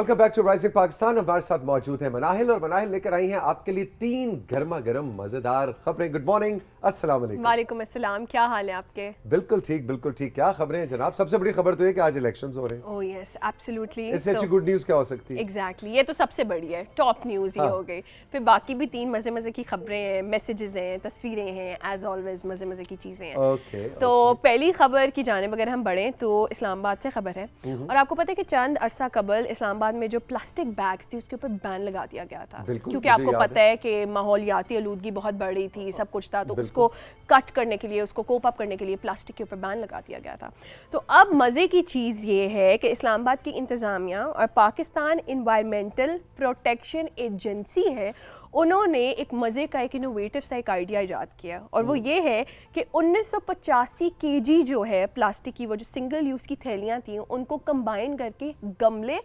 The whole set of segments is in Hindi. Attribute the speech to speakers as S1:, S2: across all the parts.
S1: Welcome back to rising Pakistan. हमारे साथ मौजूद है मनाहिल और मनाहिल लेकर आई हैं आपके लिए 3 गर्मा गर्म मजेदार खबरें। गुड मॉर्निंग, अस्सलाम वालेकुम।
S2: वालेकुम अस्सलाम, क्या हाल है आपके?
S1: बिल्कुल ठीक, बिल्कुल ठीक। क्या खबरें हैं जनाब? सबसे बड़ी खबर तो है कि आज इलेक्शंस हो रहे हैं।
S2: Oh yes, absolutely.
S1: इससे अच्छी गुड न्यूज़ क्या हो सकती है?
S2: एग्जैक्टली, ये तो सबसे बड़ी है, टॉप न्यूज़ ये
S1: हाँ।
S2: हो गई। फिर बाकी भी 3 मज़े मज़े की खबरें हैं, मैसेजेस हैं, तस्वीरें हैं, एज ऑलवेज मज़े मज़े की चीज़ें हैं।
S1: ओके,
S2: तो पहली खबर की जानिब अगर हम बढ़ें तो इस्लामाबाद से खबर है। और आपको पता है कि चंद अरसा कबल इस्लामाबाद में जो प्लास्टिक बैग्स थी उसके ऊपर बैन लगा दिया गया था,
S1: बिल्कुल,
S2: क्योंकि
S1: मुझे
S2: आपको
S1: याद
S2: पता है कि माहौलियाती आलूदगी बहुत बड़ी थी, सब कुछ था, तो उसको कट करने के लिए, उसको कोप अप करने के लिए प्लास्टिक के ऊपर बैन लगा दिया गया था। तो अब मज़े की चीज़ ये है कि इस्लामाबाद की इंतज़ामिया और पाकिस्तान इन्वायरमेंटल प्रोटेक्शन एजेंसी है, उन्होंने एक मज़े का एक इनोवेटिव सा एक आइडिया ईजाद किया, और वो ये है कि 1985 केजी जो है प्लास्टिक की वो जो सिंगल यूज़ की थैलियाँ थी उनको कंबाइन करके गमले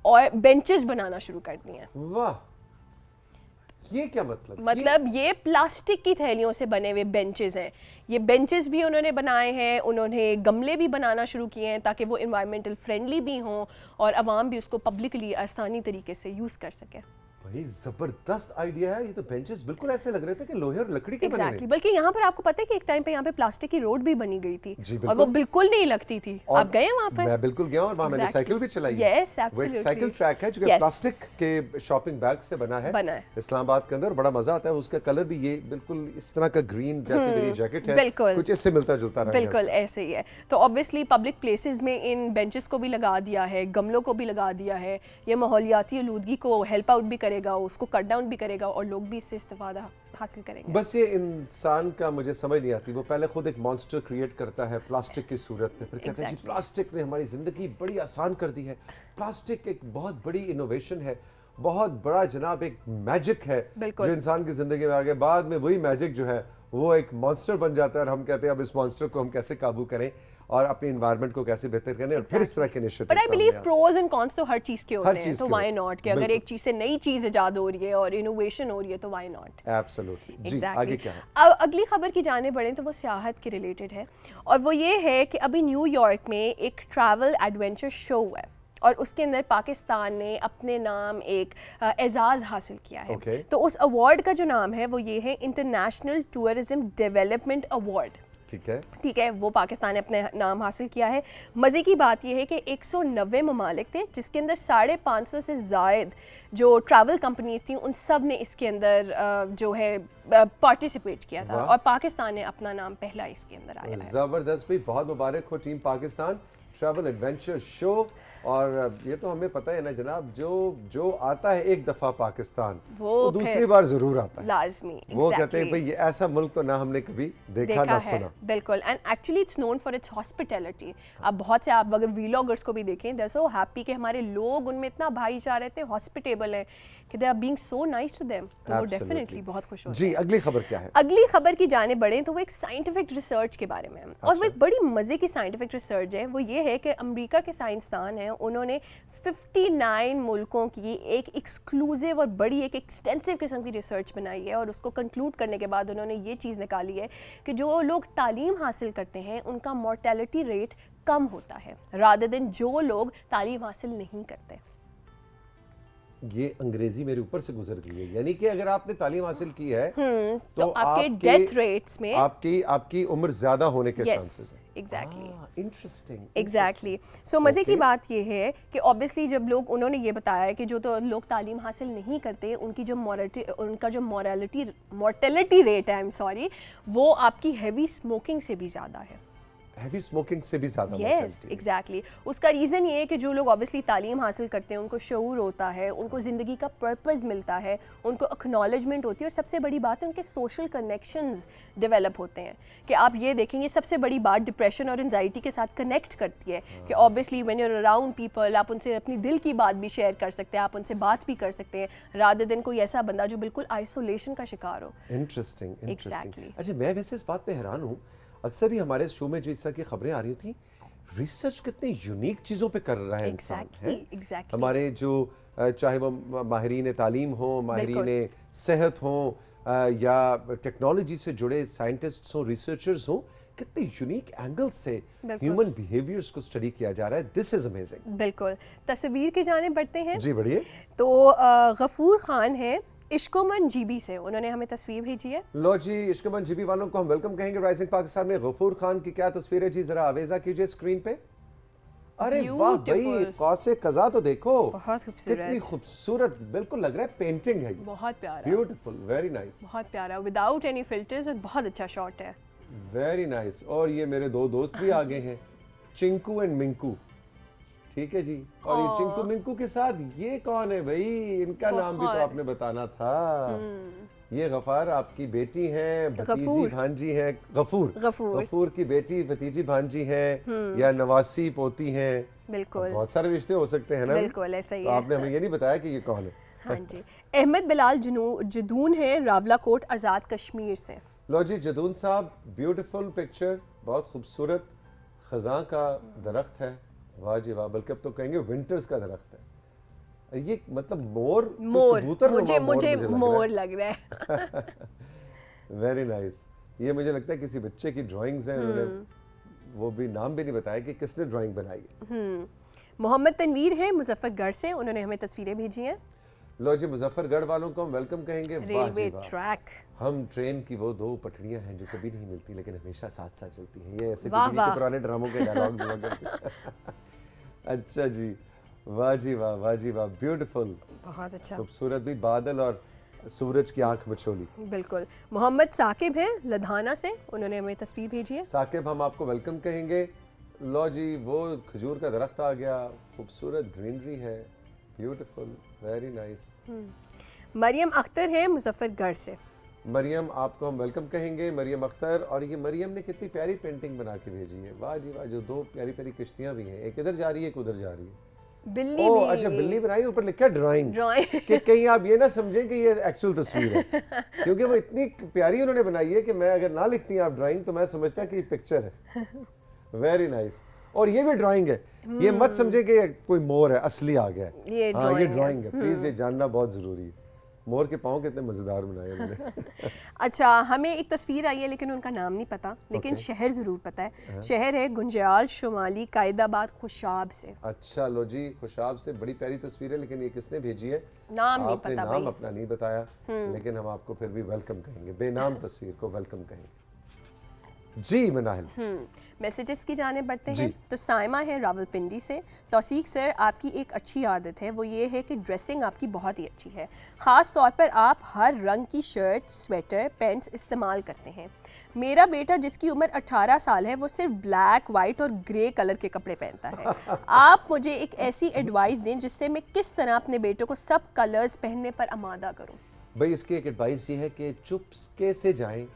S2: और बेंचेस बनाना शुरू कर दिए हैं।
S1: वाह, ये क्या
S2: मतलब ये प्लास्टिक की थैलियों से बने हुए बेंचेस हैं। ये बेंचेस भी उन्होंने बनाए हैं, उन्होंने गमले भी बनाना शुरू किए हैं ताकि वो इन्वायरमेंटल फ्रेंडली भी हों और आवाम भी उसको पब्लिकली आसानी तरीके से यूज़ कर सके।
S1: भाई जबरदस्त आइडिया है। ये तो बेंचेस बिल्कुल ऐसे लग रहे थे कि लोहे और लकड़ी के बने हुए।
S2: Exactly. बल्कि यहाँ पर आपको पता है कि एक टाइम पे यहाँ पे प्लास्टिक की रोड भी बनी गई थी
S1: जी,
S2: और वो बिल्कुल नहीं लगती थी। आप गए वहाँ पर?
S1: मैं बिल्कुल गया और वहाँ मैंने साइकिल भी चलाई है।
S2: Yes,
S1: वो एक
S2: absolutely.
S1: साइकिल ट्रैक है जो कि प्लास्टिक के शॉपिंग बैग से बना है इस्लामाबाद के अंदर। बड़ा मजा आता है। उसका कलर भी ये बिल्कुल इस तरह का ग्रीन, जैसे मेरी जैकेट है, कुछ इससे मिलता जुलता रहा है।
S2: बिल्कुल ऐसे ही है। तो ऑब्वियसली पब्लिक प्लेसेस में इन बेंचेस को भी लगा दिया है, गमलों को भी लगा दिया है। ये माहौलियाती आलूदगी को हेल्प आउट भी करेगा, उसको कट डाउन भी करेगा और लोग भी इससे इस्तेफादा हासिल करेंगे।
S1: बस ये इंसान का मुझे समझ नहीं आती, वो पहले खुद एक मॉन्स्टर क्रिएट करता है प्लास्टिक की सूरत में, फिर कहता है जी प्लास्टिक ने हमारी जिंदगी बड़ी आसान कर दी है, प्लास्टिक एक बहुत बड़ी इनोवेशन है, बहुत बड़ा जनाब एक मैजिक है जो इंसान की जिंदगी में आ गया। बाद में वही मैजिक जो है वो एक मॉन्स्टर बन जाता है और हम कहते हैं अब इस मॉन्स्टर को हम कैसे काबू करें और अपनी एनवायरनमेंट को कैसे बेहतर करें। और फिर इस तरह के initiatives.
S2: But I believe pros and cons तो हर चीज के होते हैं, तो व्हाई नॉट कि अगर एक चीज से नई चीज इजाद हो रही है और इनोवेशन हो रही है तो व्हाई नॉट।
S1: एब्सोल्युटली। जी, आगे क्या है?
S2: अब अगली खबर की जाने बढ़े तो वो सियाहत के रिलेटेड है, और वो ये है कि अभी न्यूयॉर्क में एक ट्रैवल एडवेंचर शो है और उसके अंदर पाकिस्तान ने अपने नाम एक एजाज़ हासिल किया है। तो उस अवार्ड का जो नाम है वो ये है इंटरनेशनल टूरिज्म डेवलपमेंट अवार्ड। ठीक है, वो पाकिस्तान ने अपने नाम हासिल किया है। मज़े की बात यह है कि 190 ममालिक थे, जिसके अंदर 550 से ज़ायद जो ट्रैवल कंपनीज थी उन सब ने इसके अंदर जो है पार्टिसिपेट किया था, और पाकिस्तान ने अपना नाम पहला इसके अंदर आया है।
S1: ज़बरदस्त भाई, बहुत मुबारक हो team Pakistan. Travel adventure show, और ये तो हमें पता है ना जनाब, जो आता है एक दफा पाकिस्तान वो दूसरी बार जरूर आता है,
S2: लाजमी।
S1: वो कहते हैं भाई ये ऐसा मुल्क तो ना हमने कभी देखा ना सुना।
S2: बिल्कुल, and actually it's known for its hospitality. अब बहुत से आप अगर व्लॉगर्स को भी देखें, दे आर सो हैप्पी कि हमारे लोग उनमें इतना भाईचारा, इतने हॉस्पिटेबल हैं कि they are being so nice to them, तो वो डेफिनेटली बहुत खुश होते हैं।
S1: जी, अगली खबर क्या है?
S2: अगली खबर की जाने बढ़े तो वो एक साइंटिफिक रिसर्च के बारे में है, और वो एक बड़ी मज़े की साइंटिफिक रिसर्च है। वो ये है कि अमेरिका के साइंसदान हैं, उन्होंने 59 मुल्कों की एक एक्सक्लूसिव और बड़ी एक एक्सटेंसिव किस्म की रिसर्च बनाई है, और उसको कंक्लूड करने के बाद उन्होंने ये चीज़ निकाली है कि जो लोग तालीम हासिल करते हैं उनका मोर्टेलिटी रेट कम होता है रादर देन जो लोग तालीम हासिल नहीं करते।
S1: ये अंग्रेजी मेरे ऊपर से गुजर गई है, यानी कि अगर आपने तालीम हासिल की है
S2: तो आपके डेथ रेट्स में
S1: आपकी उम्र ज्यादा होने के चांसेस हैं।
S2: Exactly,
S1: interesting,
S2: exactly. सो मज़े की बात ये है कि ऑब्वियसली जब लोग, उन्होंने ये बताया है कि जो तो लोग तालीम हासिल नहीं करते उनकी जो मोर्टेलिटी रेट है, आई एम सॉरी, वो आपकी हैवी स्मोकिंग से भी ज़्यादा है।
S1: हैवी स्मोकिंग से भी ज़्यादा?
S2: Yes, exactly. उसका रीज़न ये है कि जो लोग ऑब्वियसली तालीम हासिल करते हैं उनको शऊर होता है, उनको ज़िंदगी का पर्पस मिलता है, उनको एक्नॉलेजमेंट होती है, और सबसे बड़ी बात है उनके सोशल कनेक्शंस डेवलप होते हैं। कि आप ये देखेंगे, सबसे बड़ी बात डिप्रेशन और एंजाइटी के साथ कनेक्ट करती है कि obviously when you are around people, आप उनसे अपनी दिल की बात भी शेयर कर सकते हैं, आप उनसे बात भी कर सकते हैं, रादर देन कोई ऐसा बंदा जो बिल्कुल आइसोलेशन का शिकार हो।
S1: Interesting, interesting. अच्छा, मैं वैसे इस बात पे हैरान हूँ, अक्सर ही हमारे शो में जो इस तरह की खबरें आ रही थी, रिसर्च कितनी यूनिक चीज़ों पे कर रहा है इंसान है। हमारे जो चाहे वो माहिरीन तालीम हो, माहिरीन सेहत हो, या टेक्नोलॉजी से जुड़े साइंटिस्ट्स हो, रिसर्चर्स हो, कितने यूनिक एंगल से
S2: बिल्कुल।
S1: ह्यूमन बिहेवियर्स को स्टडी किया जा रहा है। This is amazing.
S2: बिल्कुल। तस्वीर की जाने बढ़ते हैं।
S1: जी बढ़िए।
S2: तो गफूर खान है इश्कोमन जीबी से, उन्होंने हमें तस्वीर भेजी है।
S1: लो जी, इश्कमन जीबी वालों को हम वेलकम कहेंगे राइजिंग पाकिस्तान में। गफूर खान की क्या तस्वीर है जी, जरा आवेजा कीजिए स्क्रीन पे। अरे वाह भाई,
S2: Beautiful।
S1: कौसे कज़ा तो देखो,
S2: बहुत खूबसूरत।
S1: कितनी खूबसूरत, बिल्कुल लग रहा है पेंटिंग है।
S2: बहुत प्यारा,
S1: ब्यूटीफुल, वेरी नाइस,
S2: बहुत प्यारा, विदाउट एनी फिल्टर्स, और बहुत अच्छा शॉट है।
S1: Very nice. और ये मेरे दो दोस्त भी आ गए हैं, चिंकू एंड मिंकू। ठीक है जी। और ये चिंकू मिंकू के साथ ये कौन है भाई, इनका नाम भी तो
S2: बहुत।
S1: आपने बताना था। ये गफार आपकी बेटी हैं, भतीजी
S2: गफूर।
S1: भांजी हैं। गफूर
S2: गफूर।
S1: गफूर की बेटी, भतीजी भांजी हैं या नवासी पोती हैं।
S2: बिल्कुल
S1: बहुत सारे रिश्ते हो सकते हैं ना।
S2: बिल्कुल ऐसा ही
S1: तो
S2: है।
S1: आपने हमें ये नहीं बताया कि ये कौन है।
S2: हाँ जी। अहमद बिलाल जदून है रावलाकोट आज़ाद कश्मीर से।
S1: लो जी जदून साहब, ब्यूटीफुल पिक्चर, बहुत खूबसूरत खजां का दरख्त है। वाह जी वाह, बल्कि अब तो कहेंगे विंटर्स का दरख्त है ये। मतलब मोर कबूतर
S2: मुझे मोर लग रहा है।
S1: Very nice. ये मुझे लगता है किसी बच्चे की ड्राइंग्स हैं, उन्होंने वो भी नाम भी नहीं बताया कि किसने ड्राइंग बनाई है।
S2: मोहम्मद तनवीर है मुजफ्फरगढ़ से, उन्होंने हमें तस्वीरें भेजी हैं।
S1: लो जी, मुजफ्फरगढ़ वालों को हम वेलकम कहेंगे। वाह
S2: रेलवे
S1: जी वाह।
S2: ट्रैक।
S1: हम ट्रेन की वो दो पटरियां हैं जो कभी नहीं मिलती लेकिन हमेशा साथ साथ चलती हैं। ये ऐसे
S2: वाह
S1: टीवी
S2: वाह।
S1: के पुराने ड्रामों के डायलॉग्स हुआ करते। अच्छा जी, वाह जी वाह, वाह जी वाह, ब्यूटीफुल,
S2: बहुत अच्छा।
S1: खूबसूरत भी बादल और सूरज की आंख मचोली।
S2: बिल्कुल। मोहम्मद साकिब हैं लधाना से, उन्होंने हमें तस्वीर भेजी है।
S1: साकिब, हम आपको वेलकम कहेंगे। लो जी, वो खजूर का दरख्त आ गया, खूबसूरत ग्रीनरी है, beautiful, very nice.
S2: Mariyam Akhtar हैं मुजफ्फरगढ़ से।
S1: मरियम, आपको हम वेलकम कहेंगे, मरियम अख्तर। और ये मरियम ने कितनी प्यारी पेंटिंग बना के भेजी है। वाह जी वाह, जो दो प्यारी प्यारी किश्तियां भी हैं, एक इधर जा रही है एक उधर जा रही है।
S2: बिल्ली
S1: ओह
S2: भी।
S1: अच्छा, बिल्ली बनाई, ऊपर लिखा ड्राइंग।
S2: ड्राइंग।
S1: कि कहीं आप ये ना समझें कि ये एक्चुअल तस्वीर है, क्योंकि वो इतनी प्यारी उन्होंने बनाई है कि मैं अगर ना लिखती आप ड्राइंग तो मैं समझता कि ये पिक्चर है। Very nice. और ये भी ड्राइंग है, ये मत समझे कि कोई मोर है असली आ गया है।
S2: ये
S1: हाँ, ये
S2: ड्राइंग
S1: ड्राइंग है। प्लीज ये जानना बहुत जरूरी है। मोर के पाँव कितने मजेदार बनाए उन्होंने।
S2: अच्छा, हमें एक तस्वीर आई है लेकिन उनका नाम नहीं पता, लेकिन
S1: Okay.
S2: शहर ज़रूर पता है। शहर है गुंजयाल शुमाली कायदाबाद खुशाब से।
S1: अच्छा लो जी, खुशाब से बड़ी प्यारी तस्वीर है, लेकिन ये किसने भेजी है
S2: नाम नहीं
S1: आपने
S2: पता
S1: नाम
S2: भाई।
S1: अपना नहीं बताया, लेकिन हम आपको फिर भी वेलकम कहेंगे, बेनाम तस्वीर को वेलकम कहेंगे। जी मनाहिल,
S2: मैसेजेस की जाने बढ़ते
S1: जी।
S2: हैं। तो साइमा है रावलपिंडी से। तौसीक सर, आपकी एक अच्छी आदत है, वो ये है कि ड्रेसिंग आपकी बहुत ही अच्छी है। ख़ास तौर पर आप हर रंग की शर्ट, स्वेटर, पैंट्स इस्तेमाल करते हैं। मेरा बेटा जिसकी उम्र 18 साल है, वो सिर्फ ब्लैक, वाइट और ग्रे कलर के कपड़े पहनता है। आप मुझे एक ऐसी एडवाइस दें जिससे मैं किस तरह अपने बेटे को सब कलर्स पहनने पर आमादा करूँ।
S1: भाई इसकी एक एडवाइस ये है कि चुपके से जाएं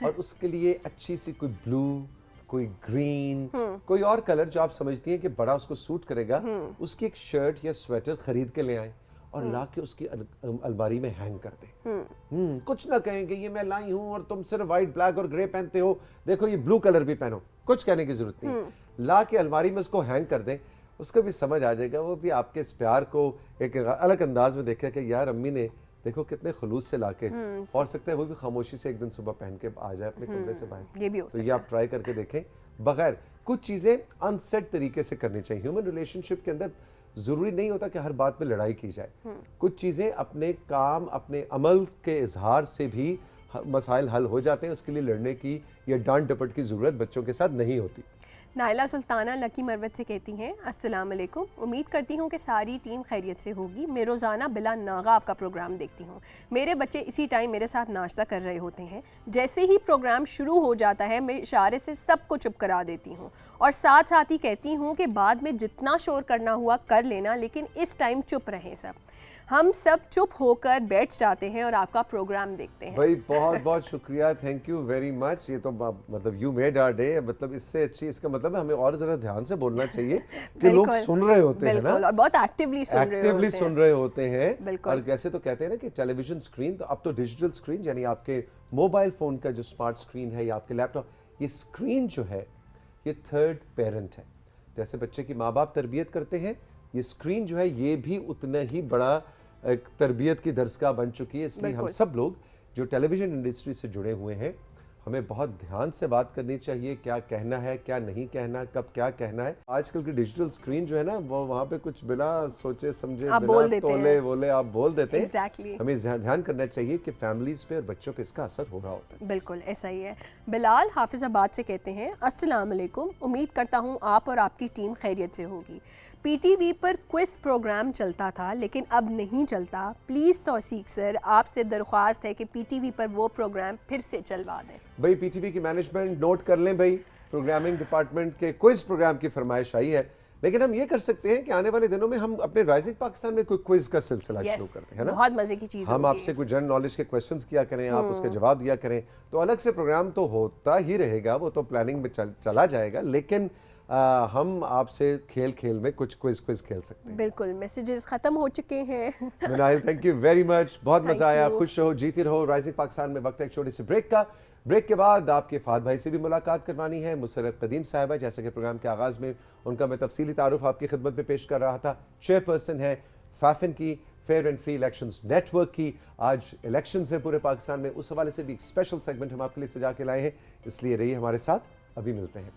S1: और उसके लिए अच्छी सी कोई ब्लू, कोई ग्रीन, कोई और कलर जो आप समझती हैं कि बड़ा उसको सूट करेगा, उसकी एक शर्ट या स्वेटर खरीद के ले आएं और ला के उसकी अलमारी में हैंग कर दें। कुछ ना कहें कि ये मैं लाई हूं और तुम सिर्फ व्हाइट, ब्लैक और ग्रे पहनते हो, देखो ये ब्लू कलर भी पहनो, कुछ कहने की जरूरत नहीं। ला के अलमारी में उसको हैंग कर दें, उसको भी समझ आ जाएगा, वो भी आपके इस प्यार को एक अलग अंदाज में देखेगा कि यार अम्मी ने देखो कितने खलूस से लाके, और सकता है वो भी खामोशी से एक दिन सुबह पहन के आ जाए अपने कमरे से बाहर।
S2: ये भी हो
S1: तो ये आप ट्राई करके देखें। बगैर कुछ चीज़ें अनसेट तरीके से करनी चाहिए। ह्यूमन रिलेशनशिप के अंदर ज़रूरी नहीं होता कि हर बात पे लड़ाई की जाए। कुछ चीज़ें अपने काम, अपने अमल के इजहार से भी मसाइल हल हो जाते हैं। उसके लिए लड़ने की या डांट डपट की ज़रूरत बच्चों के साथ नहीं होती।
S2: नाइला सुल्ताना लकी मरवत से कहती हैं, अस्सलाम वालेकुम, उम्मीद करती हूँ कि सारी टीम खैरियत से होगी। मैं रोज़ाना बिला नागा आपका प्रोग्राम देखती हूँ। मेरे बच्चे इसी टाइम मेरे साथ नाश्ता कर रहे होते हैं। जैसे ही प्रोग्राम शुरू हो जाता है मैं इशारे से सबको चुप करा देती हूँ और साथ साथ ही कहती हूँ कि बाद में जितना शोर करना हुआ कर लेना, लेकिन इस टाइम चुप रहें सब। हम सब चुप होकर बैठ जाते हैं और आपका प्रोग्राम देखते हैं।
S1: भाई बहुत बहुत शुक्रिया, थैंक यू वेरी मच। ये तो मतलब यू मेड आवर डे। मतलब इससे अच्छी, इसका मतलब है हमें और जरा ध्यान से बोलना चाहिए कि लोग सुन रहे होते हैं ना,
S2: और बहुत एक्टिवली
S1: सुन रहे होते हैं।
S2: बिल्कुल।
S1: और कैसे तो कहते हैं ना कि टेलीविजन स्क्रीन, तो अब तो डिजिटल स्क्रीन, यानी आपके मोबाइल फोन का जो स्मार्ट स्क्रीन है या आपके लैपटॉप, ये स्क्रीन जो है ये थर्ड पेरेंट है। जैसे बच्चे की माँ बाप तरबियत करते हैं, ये स्क्रीन जो है ये भी उतना ही बड़ा एक तरबियत की दरसगाह बन चुकी है। इसलिए हम सब लोग जो टेलीविज़न इंडस्ट्री से जुड़े हुए हैं, हमें बहुत ध्यान से बात करनी चाहिए, क्या कहना है, क्या नहीं कहना, कब क्या कहना है। आजकल की डिजिटल स्क्रीन जो है ना, वो वहाँ पे कुछ बिना सोचे समझे,
S2: आप
S1: बिना
S2: बोल देते
S1: तोले
S2: हैं।
S1: बोले आप बोल देते हैं।
S2: Exactly.
S1: हमें ध्यान करना चाहिए कि फैमिलीज पे और बच्चों पे इसका असर हो रहा होता है।
S2: बिल्कुल ऐसा ही है। बिलाल हाफिजाबाद से कहते हैं, अस्सलाम वालेकुम, उम्मीद करता हूँ आप और आपकी टीम खैरियत से होगी। पीटीवी पर क्विज प्रोग्राम चलता था लेकिन अब नहीं चलता। प्लीज़ तौसीक सर, आपसे दरख्वास्त है कि पीटीवी पर वो प्रोग्राम फिर से चलवा दें।
S1: भाई पीटीवी की मैनेजमेंट नोट कर लें भाई, प्रोग्रामिंग डिपार्टमेंट के क्विज प्रोग्राम की फरमाइश आई है, लेकिन हम ये कर सकते हैं कि आने वाले दिनों में हम अपने राइजिंग पाकिस्तान में कोई क्विज का सिलसिला शुरू करें, है ना।
S2: बहुत मजे की चीज़
S1: हम
S2: होगी।
S1: आपसे कुछ जनरल नॉलेज के क्वेश्चंस किया करें, आप उसके जवाब दिया करें, तो अलग से प्रोग्राम तो होता ही रहेगा, वो तो प्लानिंग में चला जाएगा, लेकिन हम आपसे खेल खेल में कुछ क्विज खेल सकते हैं।
S2: बिल्कुल, मैसेजेस ख़त्म हो चुके हैं।
S1: मिनाइल, थैंक यू वेरी मच, बहुत
S2: Thank
S1: मजा आया,
S2: you.
S1: खुश रहो, जीती रहो। राइजिंग पाकिस्तान में वक्त है एक छोटे से ब्रेक का। ब्रेक के बाद आपके फाद भाई से भी मुलाकात करवानी है, मुसरत कदीम साहिबा, जैसे कि प्रोग्राम के आगाज़ में उनका मैं तफसीली तारुफ आपकी खिदमत में पेश कर रहा था। चेयरपर्सन है फैफिन की, fair and free elections network की। आज इलेक्शंस है पूरे पाकिस्तान में, उस हवाले से भी एक स्पेशल सेगमेंट हम आपके लिए सजा के लाए हैं, इसलिए रहिए हमारे साथ, अभी मिलते हैं।